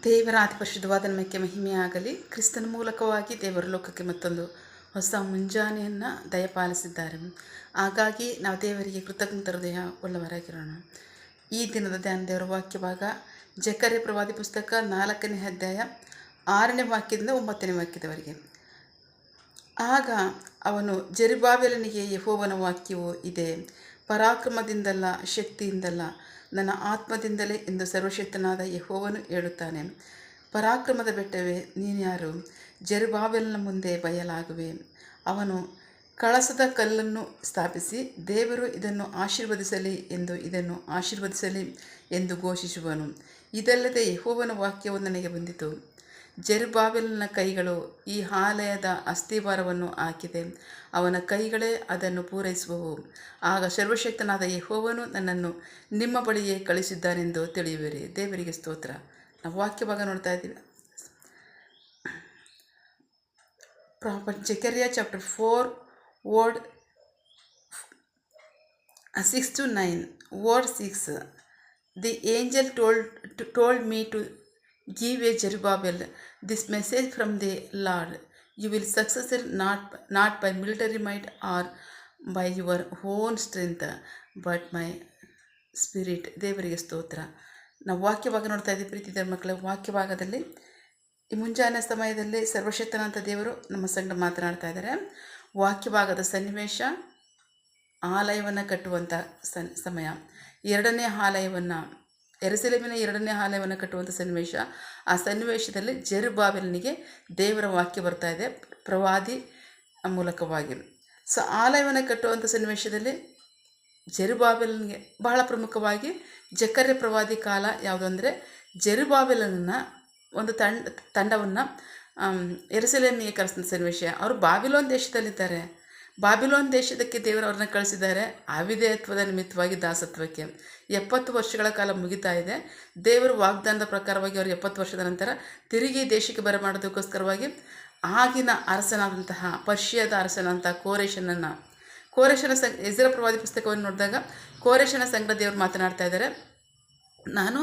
ದೇವರ ಅತಿ ಪರಿಶುದ್ಧವಾದ ನಮಕ್ಕೆ ಮಹಿಮೆಯಾಗಲಿ. ಕ್ರಿಸ್ತನ ಮೂಲಕವಾಗಿ ದೇವರ ಲೋಕಕ್ಕೆ ಮತ್ತೊಂದು ಹೊಸ ಮುಂಜಾನೆಯನ್ನು ದಯಪಾಲಿಸಿದ್ದಾರೆ. ಹಾಗಾಗಿ ನಾವು ದೇವರಿಗೆ ಕೃತಜ್ಞತ ಹೃದಯ ಉಳ್ಳವರಾಗಿರೋಣ. ಈ ದಿನದ ಧ್ಯಾನ ದೇವರ ವಾಕ್ಯ ಭಾಗ ಜಕರ್ಯ ಪ್ರವಾದಿ ಪುಸ್ತಕ 4ನೇ ಅಧ್ಯಾಯ 6ನೇ ವಾಕ್ಯದಿಂದ 9ನೇ ವಾಕ್ಯದವರೆಗೆ. ಆಗ ಅವನು ಜೆರುಬ್ಬಾಬೆಲನಿಗೆ ಯೆಹೋವನ ವಾಕ್ಯವು ಇದೆ, ಪರಾಕ್ರಮದಿಂದಲ್ಲ ಶಕ್ತಿಯಿಂದಲ್ಲ ನನ್ನ ಆತ್ಮದಿಂದಲೇ ಎಂದು ಸರ್ವಶಕ್ತನಾದ ಯೆಹೋವನು ಹೇಳುತ್ತಾನೆ. ಪರಾಕ್ರಮದ ಬೆಟ್ಟವೇ ನೀನ್ಯಾರು? ಜೆರುಬ್ಬಾಬೆಲನ ಮುಂದೆ ಬಯಲಾಗುವೆ. ಅವನು ಕಳಸದ ಕಲ್ಲನ್ನು ಸ್ಥಾಪಿಸಿ ದೇವರು ಇದನ್ನು ಆಶೀರ್ವದಿಸಲಿ ಎಂದು ಇದನ್ನು ಆಶೀರ್ವದಿಸಲಿ ಎಂದು ಘೋಷಿಸುವನು. ಇದಲ್ಲದೆ ಯೆಹೋವನ ವಾಕ್ಯವು ನನಗೆ ಬಂದಿತು, ಜೆರುಬ್ಬಾಬೆಲನ ಕೈಗಳು ಈ ಆಲಯದ ಅಸ್ತಿವಾರವನ್ನು ಹಾಕಿದೆ, ಅವನ ಕೈಗಳೇ ಅದನ್ನು ಪೂರೈಸುವವು. ಆಗ ಸರ್ವಶಕ್ತನಾದ ಯೆಹೋವನು ನನ್ನನ್ನು ನಿಮ್ಮ ಬಳಿಯೇ ಕಳಿಸಿದ್ದಾನೆಂದು ತಿಳಿಯುವಿರಿ. ದೇವರಿಗೆ ಸ್ತೋತ್ರ. ನಾವು ವಾಕ್ಯ ಭಾಗ ನೋಡ್ತಾ ಇದ್ದೀವಿ. Prophet Zechariah chapter 4 word 6 to 9. Word 6. The angel told me to give a Zerubbabel this message from the Lord. You will succeed not by military might or by your own strength, but my spirit. ದೇವರಿಗೆ ಸ್ತೋತ್ರ. ನಾವು ವಾಕ್ಯ ಭಾಗ ನೋಡ್ತಾ ಇದ್ದೀವಿ. ಪ್ರೀತಿಯ ಮಕ್ಕಳ, ವಾಕ್ಯ ಭಾಗದಲ್ಲಿ ಈ ಮುಂಜಾನೆ ಸಮಯದಲ್ಲಿ ಸರ್ವಶಕ್ತನಾದ ದೇವರು ನಮ್ಮ ಸಂಗಡ ಮಾತನಾಡ್ತಾ ಇದ್ದಾರೆ. ವಾಕ್ಯ ಭಾಗದ ಸನ್ನಿವೇಶ ಆಲಯವನ್ನು ಕಟ್ಟುವಂಥ ಸಮಯ. ಎರಡನೇ ಆಲಯವನ್ನು, ಯೆರೂಸಲೇಮಿನ ಎರಡನೇ ಆಲಯವನ್ನು ಕಟ್ಟುವಂಥ ಸನ್ನಿವೇಶ. ಆ ಸನ್ನಿವೇಶದಲ್ಲಿ ಜೆರುಬ್ಬಾಬೆಲನಿಗೆ ದೇವರ ವಾಕ್ಯ ಬರ್ತಾ ಇದೆ ಪ್ರವಾದಿ ಮೂಲಕವಾಗಿ. ಸೊ ಆಲಯವನ್ನು ಕಟ್ಟುವಂಥ ಸನ್ನಿವೇಶದಲ್ಲಿ ಜೆರುಬ್ಬಾಬೆಲನಿಗೆ ಬಹಳ ಪ್ರಮುಖವಾಗಿ ಜಕರ್ಯ ಪ್ರವಾದಿ ಕಾಲ ಯಾವುದು ಅಂದರೆ, ಜೆರುಬ್ಬಾಬೆಲನನ್ನು ಒಂದು ತಂಡವನ್ನು ಯೆರೂಸಲೇಮಿಗೆ ಕಳಿಸಿದ ಸನ್ನಿವೇಶ. ಅವರು ಬಾಬಿಲೋನ್ ದೇಶದಲ್ಲಿದ್ದಾರೆ. ಬಾಬಿಲೋನ್ ದೇಶದಕ್ಕೆ ದೇವರು ಅವ್ರನ್ನ ಕಳಿಸಿದ್ದಾರೆ ಅವಿಧೇಯತ್ವದ ನಿಮಿತ್ತವಾಗಿ ದಾಸತ್ವಕ್ಕೆ. 70 ವರ್ಷಗಳ ಕಾಲ ಮುಗಿತಾ ಇದೆ. ದೇವರು ವಾಗ್ದಾನದ ಪ್ರಕಾರವಾಗಿ ಅವರು 70 ವರ್ಷದ ನಂತರ ತಿರುಗಿ ದೇಶಕ್ಕೆ ಬರಮಾಡೋದಕ್ಕೋಸ್ಕರವಾಗಿ ಆಗಿನ ಅರಸನಾದಂತಹ ಪರ್ಷಿಯಾದ ಅರಸನಾದಂತಹ ಕೋರೆಷನ ಎಜ್ರ ಪ್ರವಾದಿ ಪುಸ್ತಕವನ್ನು ನೋಡಿದಾಗ ಕೋರೆಷನ ಸಂಗಡ ದೇವರು ಮಾತನಾಡ್ತಾ ಇದ್ದಾರೆ, ನಾನು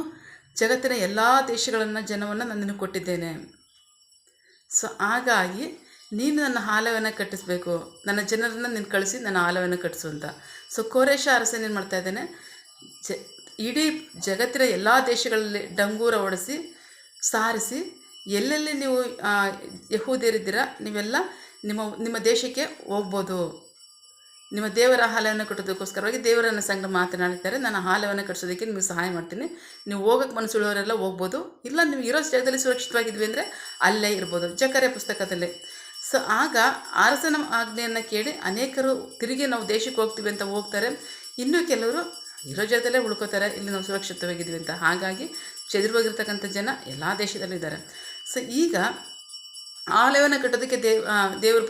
ಜಗತ್ತಿನ ಎಲ್ಲ ದೇಶಗಳನ್ನು ಜನವನ್ನು ನನ್ನನ್ನು ಕೊಟ್ಟಿದ್ದೇನೆ. ಸೊ ಹಾಗಾಗಿ ನೀನು ನನ್ನ ಆಲಯವನ್ನು ಕಟ್ಟಿಸಬೇಕು, ನನ್ನ ಜನರನ್ನು ನೀನು ಕಳಿಸಿ ನನ್ನ ಆಲಯವನ್ನು ಕಟ್ಟಿಸು ಅಂತ. ಸೊ ಕೋರೆಷ ಅರಸನೇನು ಮಾಡ್ತಾ ಇದ್ದಾನೆ, ಇಡೀ ಜಗತ್ತಿನ ಎಲ್ಲ ದೇಶಗಳಲ್ಲಿ ಡಂಗೂರ ಹೊಡೆಸಿ ಸಾರಿಸಿ, ಎಲ್ಲೆಲ್ಲಿ ನೀವು ಯಹೂದ್ಯರಿದ್ದೀರಾ ನೀವೆಲ್ಲ ನಿಮ್ಮ ದೇಶಕ್ಕೆ ಹೋಗ್ಬೋದು, ನಿಮ್ಮ ದೇವರ ಆಲಯವನ್ನು ಕಟ್ಟೋದಕ್ಕೋಸ್ಕರವಾಗಿ ದೇವರನ್ನ ಸಂಗಡ ಮಾತನಾಡ್ತಾರೆ. ನಾನು ಆಲಯವನ್ನು ಕಟ್ಟಿಸೋದಕ್ಕೆ ನಿಮಗೆ ಸಹಾಯ ಮಾಡ್ತೀನಿ, ನೀವು ಹೋಗೋಕ್ಕೆ ಮನಸ್ಸುಳ್ಳವರೆಲ್ಲ ಹೋಗ್ಬೋದು, ಇಲ್ಲ ನೀವು ಇರೋ ಜಾಗದಲ್ಲಿ ಸುರಕ್ಷಿತವಾಗಿದ್ವಿ ಅಂದರೆ ಅಲ್ಲೇ ಇರ್ಬೋದು. ಜಕರ್ಯ ಪುಸ್ತಕದಲ್ಲಿ. ಸೊ ಆಗ ಅರಸನ ಆಜ್ಞೆಯನ್ನು ಕೇಳಿ ಅನೇಕರು ತಿರುಗಿ ನಾವು ದೇಶಕ್ಕೆ ಹೋಗ್ತೀವಿ ಅಂತ ಹೋಗ್ತಾರೆ, ಇನ್ನೂ ಕೆಲವರು ಇರೋ ಜಾಗದಲ್ಲೇ ಉಳ್ಕೋತಾರೆ, ಇಲ್ಲಿ ನಾವು ಸುರಕ್ಷಿತವಾಗಿದ್ವಿ ಅಂತ. ಹಾಗಾಗಿ ಚದುರೋಗಿರ್ತಕ್ಕಂಥ ಜನ ಎಲ್ಲ ದೇಶದಲ್ಲಿದ್ದಾರೆ. ಸೊ ಈಗ ಆಲಯವನ್ನು ಕಟ್ಟೋದಕ್ಕೆ ದೇವರು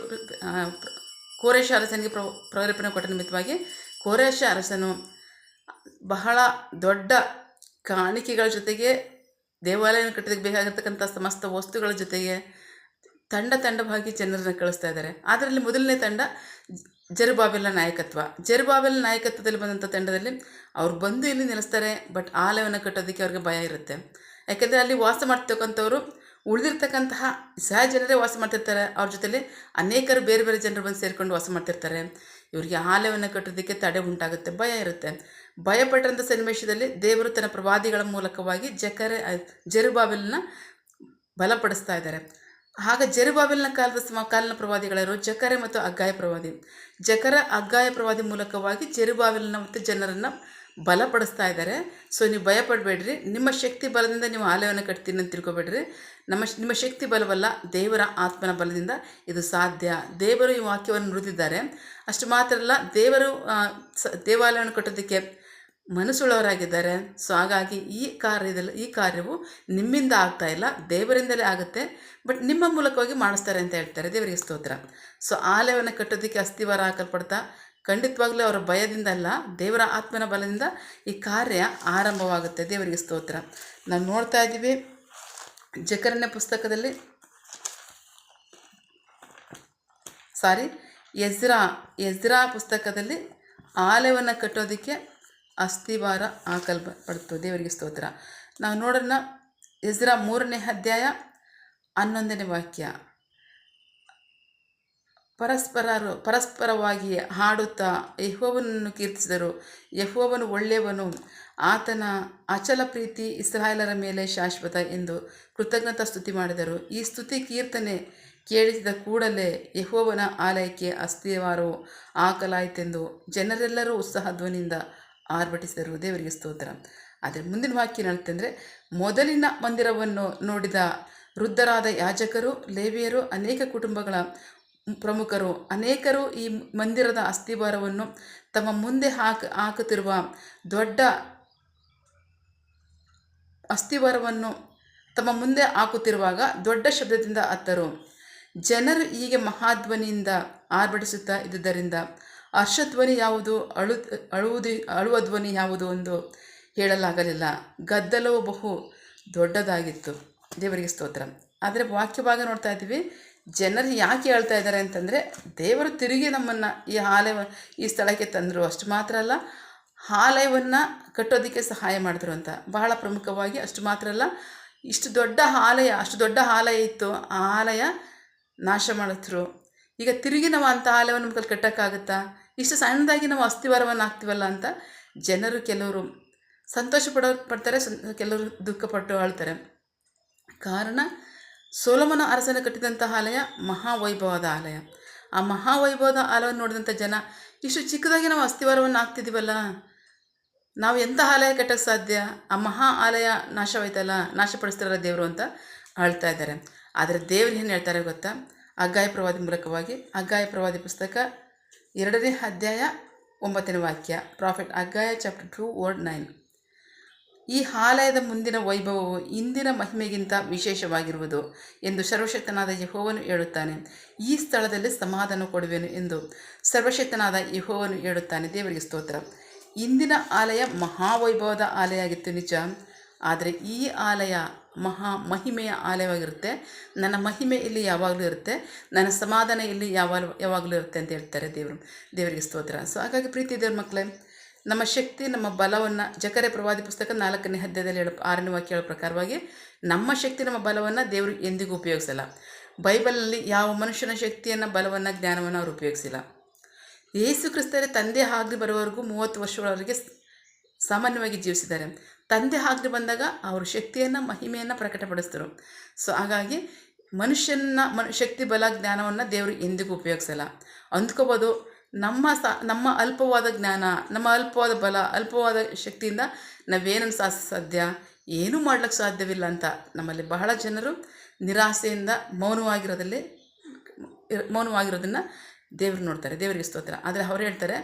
ಕೋರೆಷ ಅರಸನಿಗೆ ಪ್ರೇರೇಪಣೆ ಕೊಟ್ಟ ನಿಮಿತ್ತವಾಗಿ ಕೋರೆಷ ಅರಸನು ಬಹಳ ದೊಡ್ಡ ಕಾಣಿಕೆಗಳ ಜೊತೆಗೆ ದೇವಾಲಯವನ್ನು ಕಟ್ಟೋದಕ್ಕೆ ಬೇಕಾಗಿರ್ತಕ್ಕಂಥ ಸಮಸ್ತ ವಸ್ತುಗಳ ಜೊತೆಗೆ ತಂಡವಾಗಿ ಜನರನ್ನು ಕಳಿಸ್ತಾ ಇದ್ದಾರೆ. ಅದರಲ್ಲಿ ಮೊದಲನೇ ತಂಡ ಜೆರುಬ್ಬಾಬೆಲನ ನಾಯಕತ್ವ. ಜೆರುಬ್ಬಾಬೆಲನ ನಾಯಕತ್ವದಲ್ಲಿ ಬಂದಂಥ ತಂಡದಲ್ಲಿ ಅವ್ರು ಬಂದು ಇಲ್ಲಿ ನೆಲೆಸ್ತಾರೆ, ಬಟ್ ಆಲಯವನ್ನು ಕಟ್ಟೋದಕ್ಕೆ ಅವ್ರಿಗೆ ಭಯ ಇರುತ್ತೆ. ಯಾಕೆಂದರೆ ಅಲ್ಲಿ ವಾಸ ಮಾಡ್ತಕ್ಕಂಥವ್ರು ಉಳಿದಿರ್ತಕ್ಕಂತಹ ಸಹ ಜನರೇ ವಾಸ ಮಾಡ್ತಿರ್ತಾರೆ, ಅವ್ರ ಜೊತೆಲಿ ಅನೇಕರು ಬೇರೆ ಬೇರೆ ಜನರು ಬಂದು ಸೇರಿಕೊಂಡು ವಾಸ ಮಾಡ್ತಿರ್ತಾರೆ. ಇವರಿಗೆ ಆಲಯವನ್ನು ಕಟ್ಟೋದಕ್ಕೆ ತಡೆ ಉಂಟಾಗುತ್ತೆ, ಭಯ ಇರುತ್ತೆ. ಭಯಪಟ್ಟಂಥ ಸನ್ನಿವೇಶದಲ್ಲಿ ದೇವರು ತನ್ನ ಪ್ರವಾದಿಗಳ ಮೂಲಕವಾಗಿ ಜೆರುಬ್ಬಾಬೆಲನ ಬಲಪಡಿಸ್ತಾ ಇದ್ದಾರೆ. ಆಗ ಜೆರುಬ್ಬಾಬೆಲನ ಕಾಲಿನ ಪ್ರವಾದಿಗಳರು ಜಕರ್ಯ ಮತ್ತು ಹಗ್ಗಾಯ ಪ್ರವಾದಿ. ಹಗ್ಗಾಯ ಪ್ರವಾದಿ ಮೂಲಕವಾಗಿ ಜೆರುಬ್ಬಾಬೆಲನ ಮತ್ತು ಜನರನ್ನು ಬಲಪಡಿಸ್ತಾ ಇದ್ದಾರೆ. ಸೊ ನೀವು ಭಯಪಡಬೇಡ್ರಿ, ನಿಮ್ಮ ಶಕ್ತಿ ಬಲದಿಂದ ನೀವು ಆಲಯವನ್ನು ಕಟ್ತೀನಿ ಅಂತ ತಿಳ್ಕೊಬೇಡ್ರಿ. ನಿಮ್ಮ ಶಕ್ತಿ ಬಲವಲ್ಲ, ದೇವರ ಆತ್ಮನ ಬಲದಿಂದ ಇದು ಸಾಧ್ಯ. ದೇವರು ಈ ವಾಕ್ಯವನ್ನು ನುಡಿದಿದ್ದಾರೆ. ಅಷ್ಟು ಮಾತ್ರ ಅಲ್ಲ, ದೇವರು ದೇವಾಲಯವನ್ನು ಕಟ್ಟೋದಕ್ಕೆ ಮನಸ್ಸುಳ್ಳವರಾಗಿದ್ದಾರೆ. ಸೊ ಹಾಗಾಗಿ ಈ ಕಾರ್ಯವು ನಿಮ್ಮಿಂದ ಆಗ್ತಾ ಇಲ್ಲ, ದೇವರಿಂದಲೇ ಆಗುತ್ತೆ, ಬಟ್ ನಿಮ್ಮ ಮೂಲಕವಾಗಿ ಮಾಡಿಸ್ತಾರೆ ಅಂತ ಹೇಳ್ತಾರೆ. ದೇವರಿಗೆ ಸ್ತೋತ್ರ. ಸೊ ಆಲಯವನ್ನು ಕಟ್ಟೋದಕ್ಕೆ ಅಸ್ತಿವಾರ ಹಾಕಲ್ಪಡ್ತಾ ಖಂಡಿತವಾಗ್ಲೂ ಅವರ ಭಯದಿಂದ ಅಲ್ಲ, ದೇವರ ಆತ್ಮನ ಬಲದಿಂದ ಈ ಕಾರ್ಯ ಆರಂಭವಾಗುತ್ತೆ. ದೇವರಿಗೆ ಸ್ತೋತ್ರ. ನಾವು ನೋಡ್ತಾ ಇದ್ದೀವಿ ಜಕರ್ಯನ ಪುಸ್ತಕದಲ್ಲಿ ಎಜ್ರಾ ಪುಸ್ತಕದಲ್ಲಿ ಆಲಯವನ್ನು ಕಟ್ಟೋದಕ್ಕೆ ಅಸ್ತಿವಾರ ಹಾಕಲ್ಪಡ್ತು. ದೇವರಿಗೆ ಸ್ತೋತ್ರ. ನಾವು ನೋಡೋಣ, ಎಜ್ರ 3ನೇ ಅಧ್ಯಾಯ 11ನೇ ವಾಕ್ಯ. ಪರಸ್ಪರವಾಗಿ ಹಾಡುತ್ತಾ ಯೆಹೋವನನ್ನು ಕೀರ್ತಿಸಿದರು. ಯೆಹೋವನು ಒಳ್ಳೆಯವನು, ಆತನ ಅಚಲ ಪ್ರೀತಿ ಇಸ್ರಾಯೇಲರ ಮೇಲೆ ಶಾಶ್ವತ ಎಂದು ಕೃತಜ್ಞತಾ ಸ್ತುತಿ ಮಾಡಿದರು. ಈ ಸ್ತುತಿ ಕೀರ್ತನೆ ಕೇಳಿಸಿದ ಕೂಡಲೇ ಯೆಹೋವನ ಆಲಯಕ್ಕೆ ಅಸ್ತಿವಾರವು ಹಾಕಲಾಯಿತೆಂದು ಜನರೆಲ್ಲರೂ ಉತ್ಸಾಹ ಧ್ವನಿಯಿಂದ ಆರ್ಭಟಿಸಿದರು. ದೇವರಿಗೆ ಸ್ತೋತ್ರ. ಆದರೆ ಮುಂದಿನ ವಾಕ್ಯ ಏನಂತಂದರೆ, ಮೊದಲಿನ ಮಂದಿರವನ್ನು ನೋಡಿದ ವೃದ್ಧರಾದ ಯಾಜಕರು, ಲೇವಿಯರು, ಅನೇಕ ಕುಟುಂಬಗಳ ಪ್ರಮುಖರು ಅನೇಕರು ಈ ಮಂದಿರದ ಅಸ್ತಿವಾರವನ್ನು ತಮ್ಮ ಮುಂದೆ ಹಾಕುತ್ತಿರುವ ದೊಡ್ಡ ಅಸ್ತಿವಾರವನ್ನು ತಮ್ಮ ಮುಂದೆ ಹಾಕುತ್ತಿರುವಾಗ ದೊಡ್ಡ ಶಬ್ದದಿಂದ ಅತ್ತರು. ಜನರು ಹೀಗೆ ಮಹಾಧ್ವನಿಯಿಂದ ಆರ್ಭಟಿಸುತ್ತಾ ಇದ್ದುದರಿಂದ ಹರ್ಷಧ್ವನಿ ಯಾವುದು, ಅಳುವ ಧ್ವನಿ ಯಾವುದು ಎಂದು ಹೇಳಲಾಗಲಿಲ್ಲ. ಗದ್ದಲವು ಬಹು ದೊಡ್ಡದಾಗಿತ್ತು. ದೇವರಿಗೆ ಸ್ತೋತ್ರ. ಆದರೆ ವಾಕ್ಯಭಾಗ ನೋಡ್ತಾ ಇದ್ದೀವಿ, ಜನರು ಯಾಕೆ ಹೇಳ್ತಾ ಇದ್ದಾರೆ ಅಂತಂದರೆ, ದೇವರು ತಿರುಗಿ ನಮ್ಮನ್ನು ಈ ಸ್ಥಳಕ್ಕೆ ತಂದರು. ಅಷ್ಟು ಮಾತ್ರ ಅಲ್ಲ, ಆಲಯವನ್ನು ಕಟ್ಟೋದಕ್ಕೆ ಸಹಾಯ ಮಾಡಿದ್ರು ಅಂತ. ಬಹಳ ಪ್ರಮುಖವಾಗಿ ಅಷ್ಟು ಮಾತ್ರ ಅಲ್ಲ, ಅಷ್ಟು ದೊಡ್ಡ ಆಲಯ ಇತ್ತು, ಆ ಆಲಯ ನಾಶ ಮಾಡಿದ್ರು. ಈಗ ತಿರುಗಿ ನಾವು ಅಂಥ ಆಲಯವನ್ನು ನಮ್ಗೆ ಕಟ್ಟೋಕ್ಕಾಗುತ್ತಾ? ಇಷ್ಟು ಸಣ್ಣದಾಗಿ ನಾವು ಅಸ್ತಿವಾರವನ್ನು ಹಾಕ್ತೀವಲ್ಲ ಅಂತ ಜನರು ಕೆಲವರು ಸಂತೋಷ ಪಡ್ತಾರೆ, ಕೆಲವರು ದುಃಖಪಟ್ಟು ಆಳ್ತಾರೆ. ಕಾರಣ, ಸೊಲೊಮೋನ ಅರಸನ ಕಟ್ಟಿದಂಥ ಆಲಯ ಮಹಾವೈಭವದ ಆಲಯ. ಆ ಮಹಾವೈಭವದ ಆಲಯವನ್ನು ನೋಡಿದಂಥ ಜನ, ಇಷ್ಟು ಚಿಕ್ಕದಾಗಿ ನಾವು ಅಸ್ತಿವಾರವನ್ನು ಹಾಕ್ತಿದ್ದೀವಲ್ಲ, ನಾವು ಎಂಥ ಆಲಯ ಕಟ್ಟೋಕ್ಕೆ ಸಾಧ್ಯ? ಆ ಮಹಾ ಆಲಯ ನಾಶವಾಯ್ತಲ್ಲ, ನಾಶಪಡಿಸ್ತಾರಲ್ಲ ದೇವರು ಅಂತ ಆಳ್ತಾ ಇದ್ದಾರೆ. ಆದರೆ ದೇವರು ಏನು ಹೇಳ್ತಾರೆ ಗೊತ್ತಾ? ಹಗ್ಗಾಯ ಪ್ರವಾದಿ ಮೂಲಕವಾಗಿ, ಹಗ್ಗಾಯ ಪ್ರವಾದಿ ಪುಸ್ತಕ 2ನೇ ಅಧ್ಯಾಯ 9ನೇ ವಾಕ್ಯ. Prophet Haggai chapter 2 word 9. ಈ ಆಲಯದ ಮುಂದಿನ ವೈಭವವು ಇಂದಿನ ಮಹಿಮೆಗಿಂತ ವಿಶೇಷವಾಗಿರುವುದು ಎಂದು ಸರ್ವಶಕ್ತನಾದ ಯೆಹೋವನು ಹೇಳುತ್ತಾನೆ. ಈ ಸ್ಥಳದಲ್ಲಿ ಸಮಾಧಾನ ಕೊಡುವೆನು ಎಂದು ಸರ್ವಶಕ್ತನಾದ ಯೆಹೋವನು ಹೇಳುತ್ತಾನೆ. ದೇವರಿಗೆ ಸ್ತೋತ್ರ. ಇಂದಿನ ಆಲಯ ಮಹಾವೈಭವದ ಆಲಯ ಆಗಿತ್ತು ನಿಜ, ಆದರೆ ಈ ಆಲಯ ಮಹಿಮೆಯ ಆಲಯವಾಗಿರುತ್ತೆ. ನನ್ನ ಮಹಿಮೆ ಇಲ್ಲಿ ಯಾವಾಗಲೂ ಇರುತ್ತೆ, ನನ್ನ ಸಮಾಧಾನ ಇಲ್ಲಿ ಯಾವಾಗಲೂ ಇರುತ್ತೆ ಅಂತ ಹೇಳ್ತಾರೆ ದೇವರಿಗೆ ಸ್ತೋತ್ರ. ಸೊ ಹಾಗಾಗಿ ಪ್ರೀತಿ ದೇವ್ರ ಮಕ್ಕಳೇ, ನಮ್ಮ ಶಕ್ತಿ, ನಮ್ಮ ಬಲವನ್ನು ಜಕರ್ಯ ಪ್ರವಾದಿ ಪುಸ್ತಕ 4ನೇ ಅಧ್ಯಾಯದಲ್ಲಿ 6ನೇ ವಾಕ್ಯ ಹೇಳೋ ಪ್ರಕಾರವಾಗಿ, ನಮ್ಮ ಶಕ್ತಿ, ನಮ್ಮ ಬಲವನ್ನು ದೇವರು ಎಂದಿಗೂ ಉಪಯೋಗಿಸಲ್ಲ. ಬೈಬಲಲ್ಲಿ ಯಾವ ಮನುಷ್ಯನ ಶಕ್ತಿಯನ್ನು, ಬಲವನ್ನು, ಜ್ಞಾನವನ್ನು ಅವರು ಉಪಯೋಗಿಸಿಲ್ಲ. ಯೇಸು ಕ್ರಿಸ್ತರೇ ತಂದೆ ಆಗಲಿ ಬರುವವರೆಗೂ 30 ವರ್ಷಗಳವರೆಗೆ ಸಾಮಾನ್ಯವಾಗಿ ಜೀವಿಸಿದ್ದಾರೆ. ತಂದೆ ಆಗಲಿ ಬಂದಾಗ ಅವರು ಶಕ್ತಿಯನ್ನು, ಮಹಿಮೆಯನ್ನು ಪ್ರಕಟಪಡಿಸಿದರು. ಸೊ ಹಾಗಾಗಿ ಶಕ್ತಿ, ಬಲ, ಜ್ಞಾನವನ್ನು ದೇವರು ಎಂದಿಗೂ ಉಪಯೋಗಿಸಲ್ಲ. ಅಂದ್ಕೋಬೋದು, ನಮ್ಮ ಅಲ್ಪವಾದ ಜ್ಞಾನ, ನಮ್ಮ ಅಲ್ಪವಾದ ಬಲ, ಅಲ್ಪವಾದ ಶಕ್ತಿಯಿಂದ ನಾವೇನನ್ನು ಸಾಧಿಸ ಏನೂ ಮಾಡ್ಲಿಕ್ಕೆ ಸಾಧ್ಯವಿಲ್ಲ ಅಂತ ನಮ್ಮಲ್ಲಿ ಬಹಳ ಜನರು ನಿರಾಸೆಯಿಂದ ಮೌನವಾಗಿರೋದನ್ನು ದೇವರು ನೋಡ್ತಾರೆ. ದೇವರಿಗೆ ಸ್ತೋತ್ರ. ಆದರೆ ಅವರು ಹೇಳ್ತಾರೆ,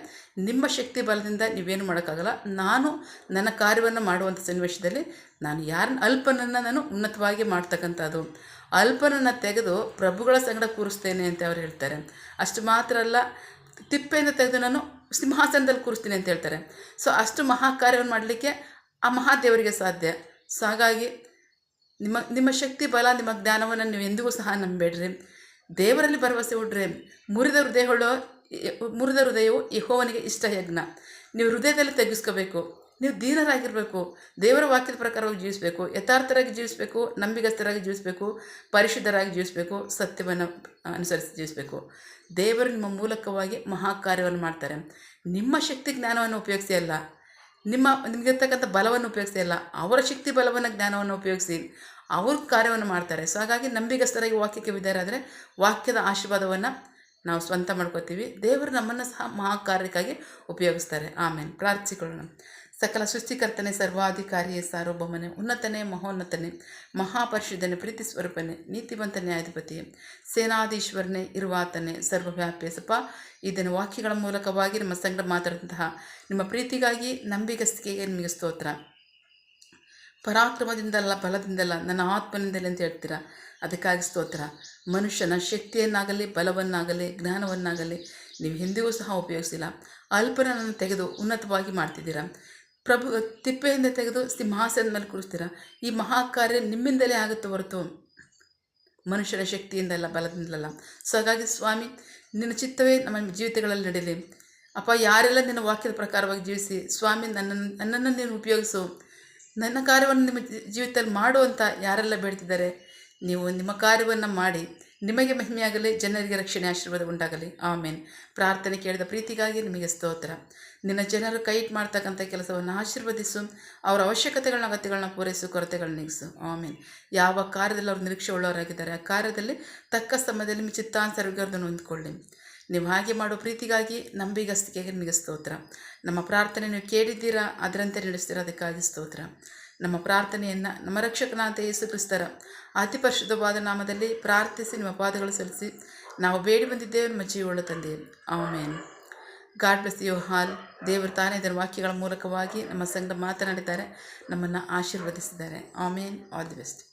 ನಿಮ್ಮ ಶಕ್ತಿ ಬಲದಿಂದ ನೀವೇನು ಮಾಡೋಕ್ಕಾಗಲ್ಲ. ನಾನು ನನ್ನ ಕಾರ್ಯವನ್ನು ಮಾಡುವಂಥ ಸನ್ನಿವೇಶದಲ್ಲಿ ಅಲ್ಪನನ್ನು ನಾನು ಉನ್ನತವಾಗಿ ಮಾಡ್ತಕ್ಕಂಥದ್ದು, ಅಲ್ಪನನ್ನು ತೆಗೆದು ಪ್ರಭುಗಳ ಸಂಗಡ ಕೂರಿಸ್ತೇನೆ ಅಂತ ಅವರು ಹೇಳ್ತಾರೆ. ಅಷ್ಟು ಮಾತ್ರ ಅಲ್ಲ, ತಿಪ್ಪೆಯಿಂದ ತೆಗೆದು ನಾನು ಸಿಂಹಾಸನದಲ್ಲಿ ಕೂರಿಸ್ತೀನಿ ಅಂತ ಹೇಳ್ತಾರೆ. ಸೊ ಅಷ್ಟು ಮಹಾಕಾರ್ಯವನ್ನು ಮಾಡಲಿಕ್ಕೆ ಆ ಮಹಾದೇವರಿಗೆ ಸಾಧ್ಯ. ಸೊ ಹಾಗಾಗಿ ನಿಮ್ಮ ಶಕ್ತಿ, ಬಲ, ನಿಮ್ಮ ಜ್ಞಾನವನ್ನು ನೀವು ಎಂದಿಗೂ ಸಹ ನಂಬೇಡ್ರಿ. ದೇವರಲ್ಲಿ ಭರವಸೆ ಉಡ್ರಿ. ಮುರಿದ ಹೃದಯವು ಯೆಹೋವನಿಗೆ ಇಷ್ಟ ಯಜ್ಞ. ನೀವು ಹೃದಯದಲ್ಲಿ ತೆಗೆಸ್ಕೋಬೇಕು. ನೀವು ದೀನರಾಗಿರಬೇಕು, ದೇವರ ವಾಕ್ಯದ ಪ್ರಕಾರವಾಗಿ ಜೀವಿಸಬೇಕು, ಯಥಾರ್ಥರಾಗಿ ಜೀವಿಸಬೇಕು, ನಂಬಿಗಸ್ತರಾಗಿ ಜೀವಿಸಬೇಕು, ಪರಿಶುದ್ಧರಾಗಿ ಜೀವಿಸಬೇಕು, ಸತ್ಯವನ್ನು ಅನುಸರಿಸಿ ಜೀವಿಸಬೇಕು. ದೇವರು ನಿಮ್ಮ ಮೂಲಕವಾಗಿ ಮಹಾಕಾರ್ಯವನ್ನು ಮಾಡ್ತಾರೆ. ನಿಮ್ಮ ಶಕ್ತಿ ಜ್ಞಾನವನ್ನು ಉಪಯೋಗಿಸಿ ಅಲ್ಲ, ನಿಮಗಿರ್ತಕ್ಕಂಥ ಬಲವನ್ನು ಉಪಯೋಗಿಸಿ ಅಲ್ಲ, ಅವರ ಶಕ್ತಿ, ಬಲವನ್ನು, ಜ್ಞಾನವನ್ನು ಉಪಯೋಗಿಸಿ ಅವ್ರ ಕಾರ್ಯವನ್ನು ಮಾಡ್ತಾರೆ. ಸೊ ಹಾಗಾಗಿ ನಂಬಿಗಸ್ತರಾಗಿ ವಾಕ್ಯಕ್ಕೆ ವಿಧೇಯರಾದರೆ ವಾಕ್ಯದ ಆಶೀರ್ವಾದವನ್ನು ನಾವು ಸ್ವಂತ ಮಾಡ್ಕೋತೀವಿ. ದೇವರು ನಮ್ಮನ್ನು ಸಹ ಮಹಾಕಾರ್ಯಕ್ಕಾಗಿ ಉಪಯೋಗಿಸ್ತಾರೆ. ಆಮೇಲೆ ಪ್ರಾರ್ಥಿಸಿಕೊಳ್ಳೋಣ. ಸಕಲ ಸೃಷ್ಟಿಕರ್ತನೆ, ಸರ್ವಾಧಿಕಾರಿಯೇ, ಸಾರ್ವಭೌಮನೆ, ಉನ್ನತನೇ, ಮಹೋನ್ನತನೇ, ಮಹಾಪರಿಶುದ್ಧನೇ, ಪ್ರೀತಿ ಸ್ವರೂಪನೇ, ನೀತಿವಂತ ನ್ಯಾಯಾಧಿಪತಿಯೇ, ಸೇನಾಧೀಶ್ವರನೇ, ಇರುವಾತನೇ, ಸರ್ವವ್ಯಾಪಿಸಪ್ಪ. ಇದನ್ನು ವಾಕ್ಯಗಳ ಮೂಲಕವಾಗಿ ನಮ್ಮ ಸಂಗಡ ಮಾತಾಡಿದಂತಹ ನಿಮ್ಮ ಪ್ರೀತಿಗಾಗಿ, ನಂಬಿಗಸ್ತಿಕೆಗೆ ನಿಮಗೆ ಸ್ತೋತ್ರ. ಪರಾಕ್ರಮದಿಂದಲ್ಲ, ಬಲದಿಂದಲ್ಲ, ನನ್ನ ಆತ್ಮನಿಂದಲೇ ಅಂತ ಹೇಳ್ತೀರಾ, ಅದಕ್ಕಾಗಿ ಸ್ತೋತ್ರ. ಮನುಷ್ಯನ ಶಕ್ತಿಯನ್ನಾಗಲಿ, ಬಲವನ್ನಾಗಲಿ, ಜ್ಞಾನವನ್ನಾಗಲಿ ನೀವು ಎಂದಿಗೂ ಸಹ ಉಪಯೋಗಿಸಿಲ್ಲ. ಅಲ್ಪನನ್ನು ತೆಗೆದು ಉನ್ನತವಾಗಿ ಮಾಡ್ತಿದ್ದೀರಾ. ತಿಪ್ಪೆಯಿಂದ ತೆಗೆದು ಸಿಂಹಾಸನದ ಮೇಲೆ ಕೂರಿಸ್ತೀರಾ. ಈ ಮಹಾಕಾರ್ಯ ನಿಮ್ಮಿಂದಲೇ ಆಗುತ್ತೆ ಹೊರತು ಮನುಷ್ಯರ ಶಕ್ತಿಯಿಂದಲ್ಲ, ಬಲದಿಂದಲಲ್ಲ. ಸೊ ಹಾಗಾಗಿ ಸ್ವಾಮಿ, ನಿನ್ನ ಚಿತ್ತವೇ ನಮ್ಮ ಜೀವಿತಗಳಲ್ಲಿ ನಡೀಲಿ ಅಪ್ಪ. ಯಾರೆಲ್ಲ ನಿನ್ನ ವಾಕ್ಯದ ಪ್ರಕಾರವಾಗಿ ಜೀವಿಸಿ ಸ್ವಾಮಿ, ನನ್ನನ್ನು ನೀನು ಉಪಯೋಗಿಸು. ನನ್ನ ಕಾರ್ಯವನ್ನು ನಿಮ್ಮ ಜೀವಿತದಲ್ಲಿ ಮಾಡು ಅಂತ ಯಾರೆಲ್ಲ ಬೇಡ್ತಿದ್ದಾರೆ, ನೀವು ನಿಮ್ಮ ಕಾರ್ಯವನ್ನು ಮಾಡಿ ನಿಮಗೆ ಮಹಿಮೆಯಾಗಲಿ, ಜನರಿಗೆ ರಕ್ಷಣೆ ಆಶೀರ್ವಾದ ಉಂಟಾಗಲಿ. ಆಮೇನ್. ಪ್ರಾರ್ಥನೆ ಕೇಳಿದ ಪ್ರೀತಿಗಾಗಿ ನಿಮಗೆ ಸ್ತೋತ್ರ. ನಿನ್ನ ಜನರು ಕೈಟ್ ಮಾಡ್ತಕ್ಕಂಥ ಕೆಲಸವನ್ನು ಆಶೀರ್ವದಿಸು, ಅವರ ಅವಶ್ಯಕತೆಗಳನ್ನ ಅಗತ್ಯಗಳನ್ನ ಪೂರೈಸು, ಕೊರತೆಗಳನ್ನ ನೀಗಿಸು. ಆಮೇನ್. ಯಾವ ಕಾರ್ಯದಲ್ಲಿ ಅವರು ನಿರೀಕ್ಷೆ ಉಳ್ಳವರಾಗಿದ್ದಾರೆ ಆ ಕಾರ್ಯದಲ್ಲಿ ತಕ್ಕ ಸಮಯದಲ್ಲಿ ನಿಮ್ಮ ಚಿತ್ತಾನುಸಾರವನ್ನು ಹೊಂದಿಕೊಳ್ಳಿ. ನೀವು ಹಾಗೆ ಮಾಡೋ ಪ್ರೀತಿಗಾಗಿ ನಂಬಿಗಸ್ತಿಕೆಗೆ ನಿಮಗೆ ಸ್ತೋತ್ರ. ನಮ್ಮ ಪ್ರಾರ್ಥನೆ ನೀವು ಕೇಳಿದ್ದೀರಾ, ಅದರಂತೆ ನಡೆಸ್ತೀರಾ, ಅದಕ್ಕಾಗಿ ಸ್ತೋತ್ರ. ನಮ್ಮ ಪ್ರಾರ್ಥನೆಯನ್ನು ನಮ್ಮ ರಕ್ಷಕನಾದ ಯೇಸು ಕ್ರಿಸ್ತರ ಅತಿ ಪರಿಶುದ್ಧವಾದ ನಾಮದಲ್ಲಿ ಪ್ರಾರ್ಥಿಸಿ ನಿಮ್ಮ ಪಾದಗಳು ಸಲ್ಲಿಸಿ ನಾವು ಬೇಡಿ ಬಂದಿದ್ದೇವೆ ನಮ್ಮ ಜೀವವುಳ್ಳ ತಂದೆ. Amen. God bless you all. ದೇವರು ತಾನೇ ಇದರ ವಾಕ್ಯಗಳ ಮೂಲಕವಾಗಿ ನಮ್ಮ ಸಂಘ ಮಾತನಾಡಿದ್ದಾರೆ, ನಮ್ಮನ್ನು ಆಶೀರ್ವದಿಸಿದ್ದಾರೆ. ಆಮೇನ್. All the best.